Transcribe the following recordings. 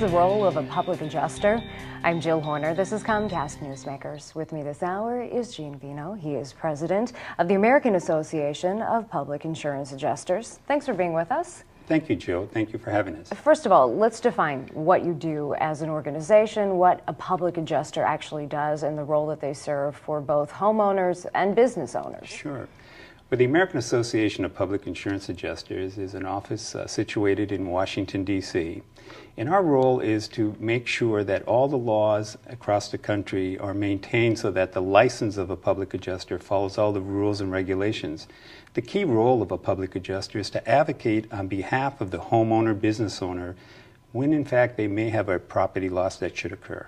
the role of a public adjuster? I'm Jill Horner. This is Comcast Newsmakers. With me this hour is Veno. He is president of the American Association of Public Insurance Adjusters. Thanks for being with us. Thank you, Jill. Thank you for having us. First of all, let's define what you do as an organization, what a public adjuster actually does, and the role that they serve for both homeowners and business owners. Sure. Well, the American Association of Public Insurance Adjusters is an office situated in Washington, D.C. And our role is to make sure that all the laws across the country are maintained so that the license of a public adjuster follows all the rules and regulations. The key role of a public adjuster is to advocate on behalf of the homeowner, business owner, when in fact they may have a property loss that should occur.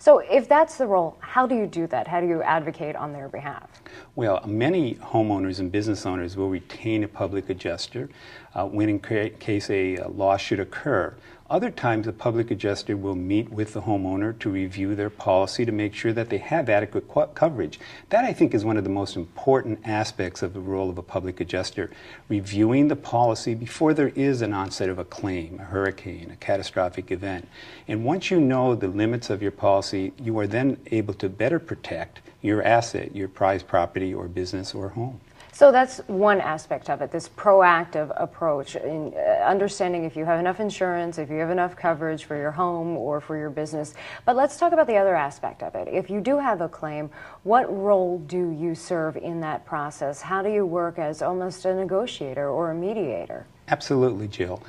So if that's the role, how do you do that? How do you advocate on their behalf? Well, many homeowners and business owners will retain a public adjuster when in case a loss should occur. Other times, a public adjuster will meet with the homeowner to review their policy to make sure that they have adequate coverage. That, I think, is one of the most important aspects of the role of a public adjuster, reviewing the policy before there is an onset of a claim, a hurricane, a catastrophic event. And once you know the limits of your policy, you are then able to better protect your asset, your prized property or business or home. So that's one aspect of it, this proactive approach in understanding if you have enough insurance, if you have enough coverage for your home or for your business. But let's talk about the other aspect of it. If you do have a claim, what role do you serve in that process? How do you work as almost a negotiator or a mediator? Absolutely, Jill.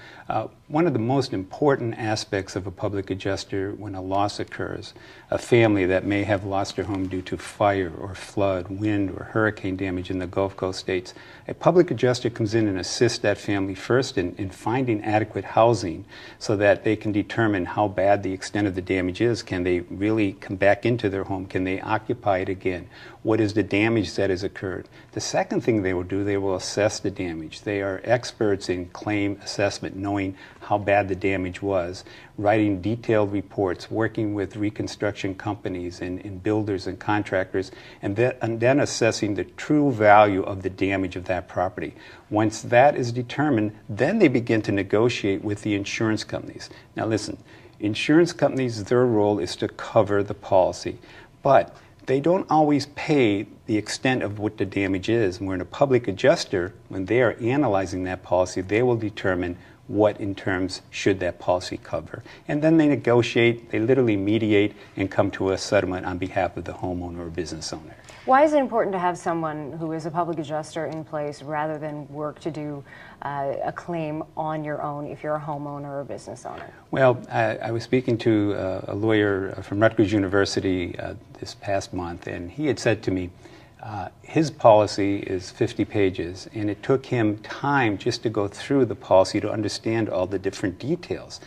One of the most important aspects of a public adjuster when a loss occurs, a family that may have lost their home due to fire or flood, wind or hurricane damage in the Gulf Coast states, a public adjuster comes in and assists that family first in finding adequate housing so that they can determine how bad the extent of the damage is. Can they really come back into their home? Can they occupy it again? What is the damage that has occurred? The second thing they will do, they will assess the damage. They are experts in claim assessment, knowing how bad the damage was, writing detailed reports, working with reconstruction companies and builders and contractors, and then assessing the true value of the damage of that property. Once that is determined, then they begin to negotiate with the insurance companies. Now listen, insurance companies, their role is to cover the policy, but they don't always pay the extent of what the damage is. When a public adjuster, when they are analyzing that policy, they will determine what in terms should that policy cover. And then they negotiate, they literally mediate and come to a settlement on behalf of the homeowner or business owner. Why is it important to have someone who is a public adjuster in place rather than work to do a claim on your own if you're a homeowner or a business owner? Well, I was speaking to a lawyer from Rutgers University this past month, and he had said to me, his policy is 50 pages, and it took him time just to go through the policy to understand all the different details.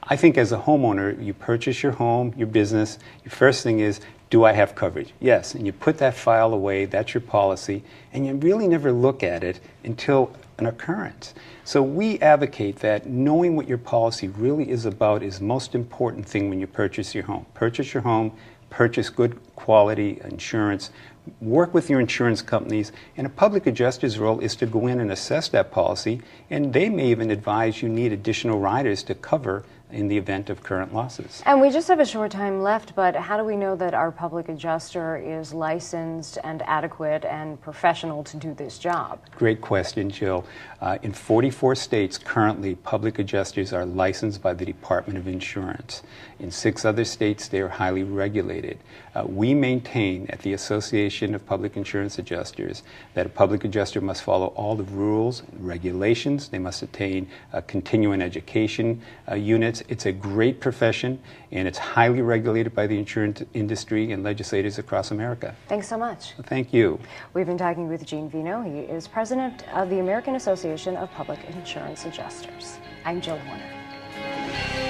I think as a homeowner, you purchase your home, your business, your first thing is, do I have coverage? Yes, and you put that file away, that's your policy, and you really never look at it until an occurrence. So we advocate that knowing what your policy really is about is the most important thing when you purchase your home. Purchase your home, purchase good quality insurance, work with your insurance companies, and a public adjuster's role is to go in and assess that policy, and they may even advise you need additional riders to cover in the event of current losses. And we just have a short time left, but how do we know that our public adjuster is licensed and adequate and professional to do this job? Great question, Jill. In 44 states currently, public adjusters are licensed by the Department of Insurance. In 6 other states, they are highly regulated. We maintain at the Association of Public Insurance Adjusters that a public adjuster must follow all the rules and regulations. They must attain continuing education units. It's a great profession, and it's highly regulated by the insurance industry and legislators across America. Thanks so much. Thank you. We've been talking with Veno. He is president of the American Association of Public Insurance Adjusters. I'm Jill Horner.